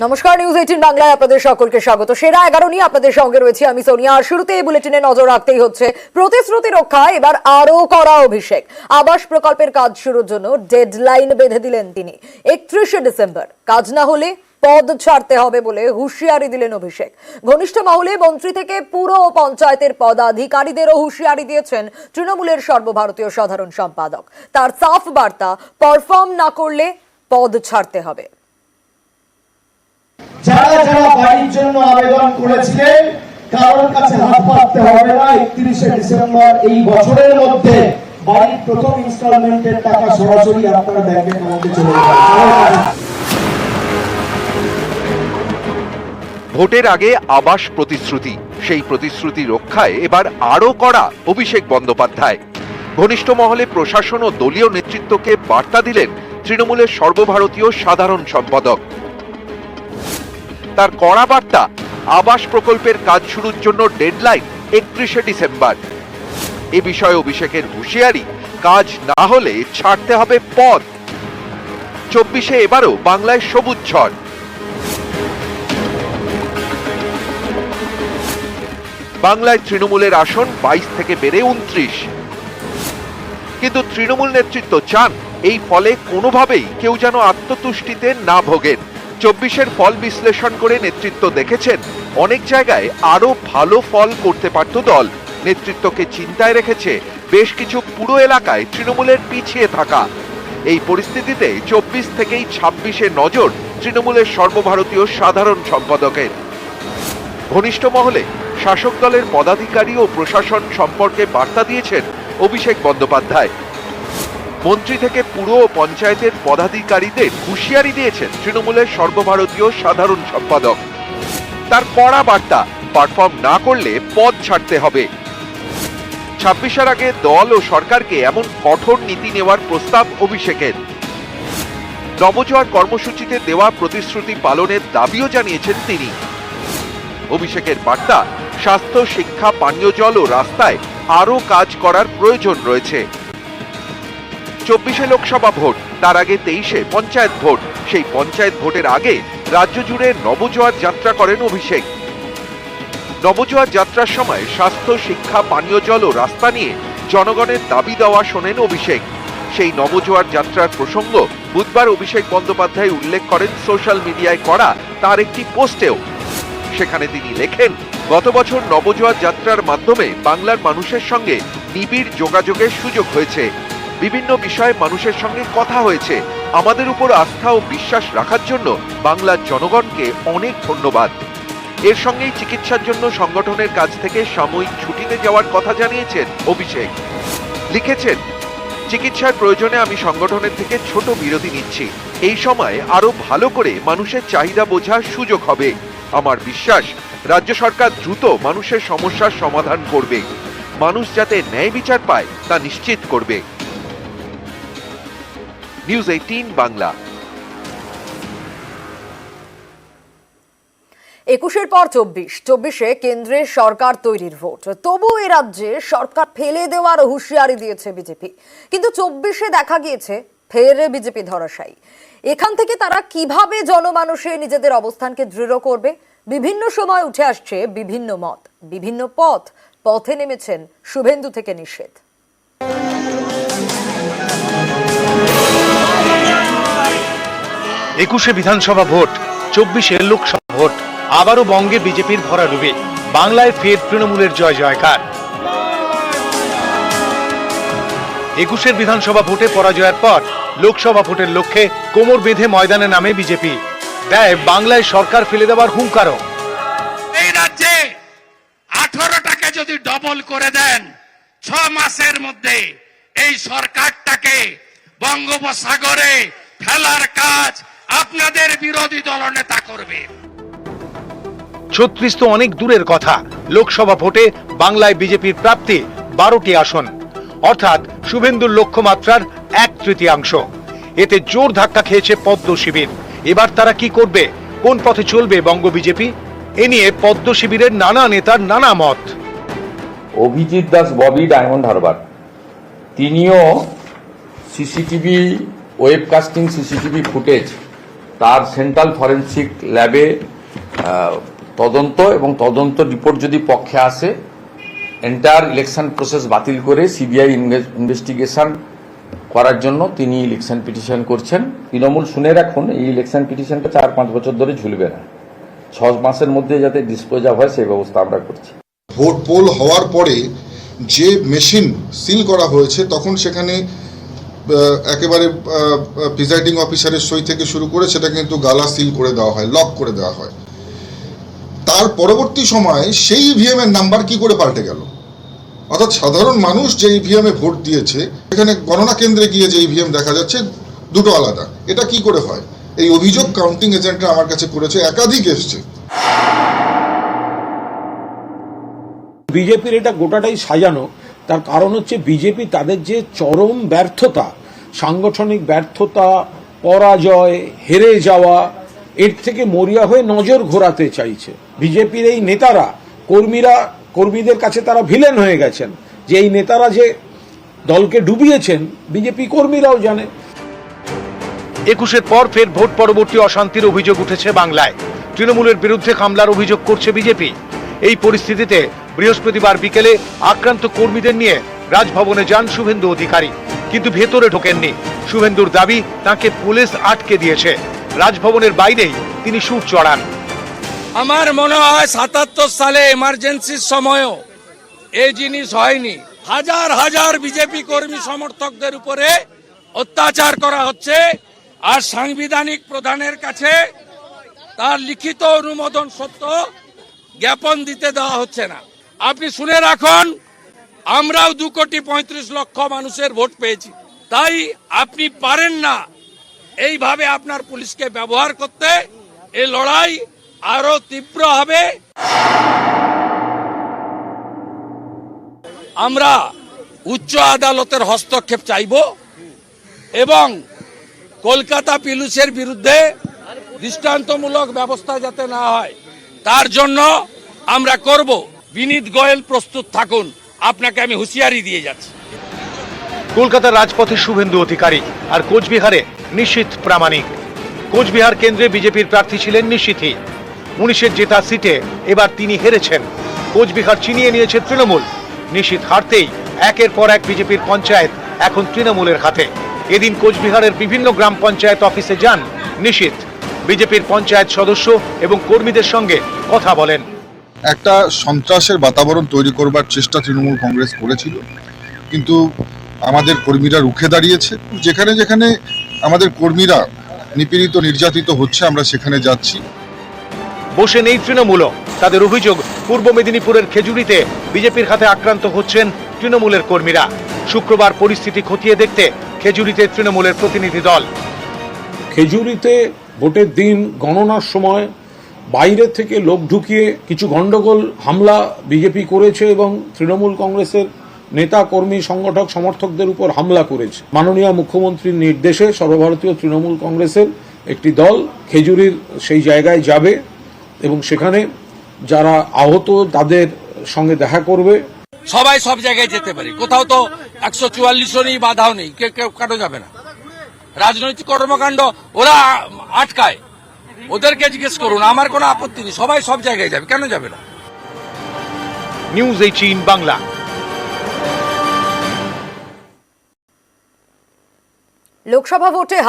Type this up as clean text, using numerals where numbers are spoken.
নমস্কার, নিউজ 18 বাংলায় আপনাদের সকলকে স্বাগত। সেরা 11 নিয়ে আপনাদের সঙ্গে রয়েছে আমি সোনিয়া। আর শুরুতে এই বুলেটিনে নজর রাখতেই হচ্ছে প্রতিশ্রুতি রক্ষায় এবার আরো কড়া অভিষেক। আবাস প্রকল্পের কাজ শুরুর জন্য ডেডলাইন বেঁধে দিলেন তিনি। 31শে ডিসেম্বর কাজ না হলে পদ ছাড়তে হবে বলে হুঁশিয়ারি দিলেন অভিষেক। ঘনিষ্ঠ মহলে মন্ত্রী থেকে পুরো পঞ্চায়েতের পদাধিকারীদেরও হুঁশিয়ারি দিয়েছেন তৃণমূলের সর্বভারতীয় সাধারণ সম্পাদক। তার সাফ বার্তা, পারফর্ম না করলে পদ ছাড়তে হবে। যারা যারা বাড়ির জন্য আবেদন করেছিলেন কারোর কাছে হাত পাততে হবে না। 31শে ডিসেম্বর এই বছরের মধ্যে বাড়ির প্রথম ইনস্টলমেন্টের টাকা সরাসরি আপনার ব্যাংক অ্যাকাউন্টে চলে যাবে। ভোটের আগে আবাস প্রতিশ্রুতি, সেই প্রতিশ্রুতি রক্ষায় এবার আরো কড়া অভিষেক বন্দ্যোপাধ্যায়। ঘনিষ্ঠ মহলে প্রশাসন ও দলীয় নেতৃত্বকে বার্তা দিলেন তৃণমূলের সর্বভারতীয় সাধারণ সম্পাদক। তার কড়া বার্তা, আবাস প্রকল্পের কাজ শুরুর জন্য ডেডলাইন 31শে ডিসেম্বর। এ বিষয়ে অভিষেকের হুঁশিয়ারি, কাজ না হলে ছাড়তে হবে পদ। 24শে এবারও বাংলায় সবুজ ঝড়। বাংলায় তৃণমূলের আসন 22 থেকে বেড়ে 29। কিন্তু তৃণমূল নেতৃত্ব চান এই ফলে কোনোভাবেই কেউ যেন আত্মতুষ্টিতে না ভোগেন। 24-এর ফল বিশ্লেষণ করে নেতৃত্ব দেখেছেন অনেক জায়গায় আরো ভালো ফল করতে পারত দল। নেতৃত্বকে চিন্তায় রেখেছে বেশ কিছু পুরো এলাকায় তৃণমূলের পিছিয়ে থাকা। এই পরিস্থিতিতে 24 থেকেই 26-এ নজর তৃণমূলের সর্বভারতীয় সাধারণ সম্পাদকের। ঘনিষ্ঠ মহলে শাসক দলের পদাধিকারী ও প্রশাসন সম্পর্কে বার্তা দিয়েছেন অভিষেক বন্দ্যোপাধ্যায়। মন্ত্রী থেকে পুরো পঞ্চায়েতের পদাধিকারীদের হুঁশিয়ারি দিয়েছেন তৃণমূলের সর্বভারতীয় সাধারণ সম্পাদক। তার কড়া বার্তা, পারফর্ম না করলে পদ ছাড়তে হবে। 26-এর আগে দল ও সরকারকে এমন কঠোর নীতি নেওয়ার প্রস্তাব অভিষেকের। নবজোয়ার কর্মসূচিতে দেওয়া প্রতিশ্রুতি পালনের দাবিও জানিয়েছেন তিনি। অভিষেকের বার্তা, স্বাস্থ্য, শিক্ষা, পানীয় জল ও রাস্তায় আরো কাজ করার প্রয়োজন রয়েছে। 24-এ লোকসভা ভোট, তার আগে 23-এ পঞ্চায়েত ভোট। সেই পঞ্চায়েত ভোটের আগে রাজ্য জুড়ে নবজোয়ার যাত্রা করেন অভিষেক। নবজোয়ার যাত্রার সময় স্বাস্থ্য, শিক্ষা, পানীয় জল ও রাস্তা নিয়ে জনগণের দাবি দেওয়া শোনেন অভিষেক। সেই নবজোয়ার যাত্রার প্রসঙ্গ বুধবার অভিষেক বন্দ্যোপাধ্যায় উল্লেখ করেন সোশ্যাল মিডিয়ায় করা তার একটি পোস্টেও। সেখানে তিনি লেখেন, গত বছর নবজোয়ার যাত্রার মাধ্যমে বাংলার মানুষের সঙ্গে নিবিড় যোগাযোগের সুযোগ হয়েছে। বিভিন্ন বিষয়ে মানুষের সঙ্গে কথা হয়েছে। আমাদের উপর আস্থা ও বিশ্বাস রাখার জন্য বাংলার জনগণকে অনেক ধন্যবাদ। এর সঙ্গেই চিকিৎসার জন্য সংগঠনের কাছ থেকে সাময়িক ছুটিতে যাওয়ার কথা জানিয়েছেন অভিষেক। লিখেছেন, চিকিৎসার প্রয়োজনে আমি সংগঠনের থেকে ছোট বিরতি নিচ্ছি। এই সময় আরো ভালো করে মানুষের চাহিদা বোঝার সুযোগ হবে। আমার বিশ্বাস রাজ্য সরকার দ্রুত মানুষের সমস্যার সমাধান করবে। মানুষ যাতে ন্যায় বিচার পায় তা নিশ্চিত করবে। নিউজ 18 বাংলা। 21-এর পর 24-এ কেন্দ্রের সরকার তৈরির ভোট। তবু এ রাজ্যে সরকার ফেলে দেওয়ার হুঁশিয়ারি দিয়েছে বিজেপি। কিন্তু 24-এ দেখা গিয়েছে ফের বিজেপি ধরাশায়ী। এখান থেকে তারা কিভাবে জনমানুষে নিজেদের অবস্থানকে দৃঢ় করবে? বিভিন্ন সময় উঠে আসছে বিভিন্ন মত, বিভিন্ন পথে নেমেছেন শুভেন্দু থেকে নিষেধ। 21-এ বিধানসভা ভোট, 24-এ লোকসভা ভোট, আবারও বঙ্গে বিজেপির ভরাডুবি। বাংলায় ফের তৃণমূলের জয় জয়কার। 21-এর বিধানসভা ভোটে পরাজয়ের পর লোকসভা ভোটের লক্ষ্যে কোমর বেঁধে ময়দানে নামে বিজেপি। দেয় বাংলায় সরকার ফেলে দেওয়ার হুঙ্কারও। এই রাজ্যে 18টাকে যদি ডবল করে দেন 6 মাসের মধ্যে এই সরকারটাকে বঙ্গোপসাগরে ফেলার কাজ আপনাদের বিরোধী দলনেতা করবে। 36 তো অনেক দূরের কথা। লোকসভা ভোটে বাংলায় বিজেপির প্রাপ্তি 12টি আসন, অর্থাৎ শুভেন্দুর লক্ষ্যমাত্রার 1/3। এতে জোর ধাক্কা খেয়েছে পদ্ম শিবির। এবার তারা কি করবে, কোন পথে চলবে বঙ্গ বিজেপি? এ নিয়ে পদ্ম শিবিরের নানা নেতার নানা মত। অভিজিৎ দাস ববি ডায়মন্ড হারবার, তিনিও সিসিটিভি ওয়েবকাস্টিং সিসিটিভি ফুটেজ তার সেন্ট্রাল ফরেন্সিক ল্যাবে তদন্ত এবং তদন্ত রিপোর্ট যদি পক্ষে আসে, এন্টায়ার ইলেকশন প্রসেস বাতিল করে সিবিআই ইনভেস্টিগেশন করার জন্য তিনি ইলেকশন পিটিশন করছেন। তৃণমূল শুনে রাখুন, এই ইলেকশন পিটিশনটা 4-5 বছর ধরে ঝুলবে না, 6 মাসের মধ্যে যাতে ডিসপোজ অফ হয় সেই ব্যবস্থা আমরা করছি। ভোট পোল হওয়ার পরে যে মেশিন সিল করা হয়েছে তখন সেখানে একেবারে প্রিজাইডিং অফিসারের সই থেকে শুরু করে সেটা কিন্তু গালা সিল করে দেওয়া হয়, লক করে দেওয়া হয়। তার পরবর্তী সময়ে সেই ইভিএম এর নাম্বার কি করে পাল্টে গেল? অর্থাৎ সাধারণ মানুষ যে ইভিএম এ ভোট দিয়েছে এখানে গণনা কেন্দ্রে গিয়ে যে ইভিএম দেখা যাচ্ছে দুটো আলাদা। এটা কি করে হয়? এই অভিযোগ কাউন্টিং এজেন্টরা আমার কাছে করেছে, একাধিক এসছে। বিজেপির এটা গোটাটাই সাজানো, তার কারণ হচ্ছে বিজেপি তাদের যে চরম ব্যর্থতা, সাংগঠনিক ব্যর্থতা, পরাজয়, হেরে যাওয়া, এর থেকে মরিয়া হয়ে নজর ঘোরাতে চাইছে। বিজেপির এই নেতারা, কর্মীদের কাছে তারা ভিলেন হয়ে গেছেন, যে এই নেতারা যে দলকে ডুবিয়েছেন বিজেপি কর্মীরাও জানে। 21-এর পর ফের ভোট পরবর্তী অশান্তির অভিযোগ উঠেছে বাংলায়। তৃণমূলের বিরুদ্ধে হামলার অভিযোগ করছে বিজেপি। এই পরিস্থিতিতে বৃহস্পতিবার বিকেলে আক্রান্ত কর্মীদের নিয়ে রাজভবনে যান শুভেন্দু অধিকারী, কিন্তু ভেতরে ঢোকেননি। শুভেন্দুর দাবি তাকে পুলিশ আটকে দিয়েছে। রাজভবনের বাইরেই তিনি সুর চড়ান। আমার মনে হয় 77 সালে এমার্জেন্সির সময়ও এই জিনিস হয়নি। হাজার হাজার বিজেপি কর্মী সমর্থকদের উপরে অত্যাচার করা হচ্ছে, আর সাংবিধানিক প্রধানের কাছে তার লিখিত অনুমোদন সত্য জ্ঞাপন দিতে দেওয়া হচ্ছে না। আপনি শুনে রাখুন, আমরাও 2,35,00,000 মানুষের ভোট পেয়েছি। তাই আপনি পারেন না এইভাবে আপনার পুলিশকে ব্যবহার করতে। এই লড়াই আরো তীব্র হবে। আমরা উচ্চ আদালতের হস্তক্ষেপ চাইব এবং কলকাতা পুলিশের বিরুদ্ধে দৃষ্টান্তমূলক ব্যবস্থা যাতে না হয় তার জন্য আমরা করব। বিনীত গোয়েল প্রস্তুত থাকুন, আপনাকে আমি হুঁশিয়ারি দিয়ে যাচ্ছি। কলকাতার রাজপথে শুভেন্দু অধিকারী, আর কোচবিহারে নিশীথ প্রামাণিক। কোচবিহার কেন্দ্রে বিজেপির প্রার্থী ছিলেন নিশীথই। 19-এর জেতা সিটে এবার তিনি হেরেছেন। কোচবিহার ছিনিয়ে নিয়েছে তৃণমূল। নিশীথ হারতেই একের পর এক বিজেপির পঞ্চায়েত এখন তৃণমূলের হাতে। এদিন কোচবিহারের বিভিন্ন গ্রাম পঞ্চায়েত অফিসে যান নিশীথ। বিজেপির পঞ্চায়েত সদস্য এবং কর্মীদের সঙ্গে কথা বলেন। একটা সন্ত্রাসের বাতাবরণ তৈরি করবার চেষ্টা তৃণমূল কংগ্রেস করেছিল, কিন্তু আমাদের কর্মীরা রুখে দাঁড়িয়েছে। যেখানে যেখানে আমাদের কর্মীরা নিপীড়িত নির্যাতিত হচ্ছে আমরা সেখানে যাচ্ছি। বসে নেই তৃণমূলও। তাদের অভিযোগ, পূর্ব মেদিনীপুরের খেজুরিতে বিজেপির হাতে আক্রান্ত হচ্ছেন তৃণমূলের কর্মীরা। শুক্রবার পরিস্থিতি খতিয়ে দেখতে খেজুরিতে তৃণমূলের প্রতিনিধি দল। খেজুরিতে ভোটের দিন গণনার সময় বাইরে থেকে লোক ঢুকিয়ে কিছু গন্ডগোল হামলা বিজেপি করেছে এবং তৃণমূল কংগ্রেসের নেতা কর্মী সংগঠক সমর্থকদের উপর হামলা করেছে। মাননীয় মুখ্যমন্ত্রীর নির্দেশে সর্বভারতীয় তৃণমূল কংগ্রেসের একটি দল খেজুরির সেই জায়গায় যাবে এবং সেখানে যারা আহত তাদের সঙ্গে দেখা করবে। সবাই সব জায়গায় যেতে পারে, কোথাও তো 144 নেই, বাধাও নেই, কেউ কাটো যাবে না। রাজনৈতিক কর্মকাণ্ড ওরা আটকায়, ওদেরকে জিজ্ঞেস করুন, আমার কোনো আপত্তি নেই। সবাই সব জায়গায় যাবে, কেন যাবে না? নিউজ 18 বাংলা। লোকসভা ভোটে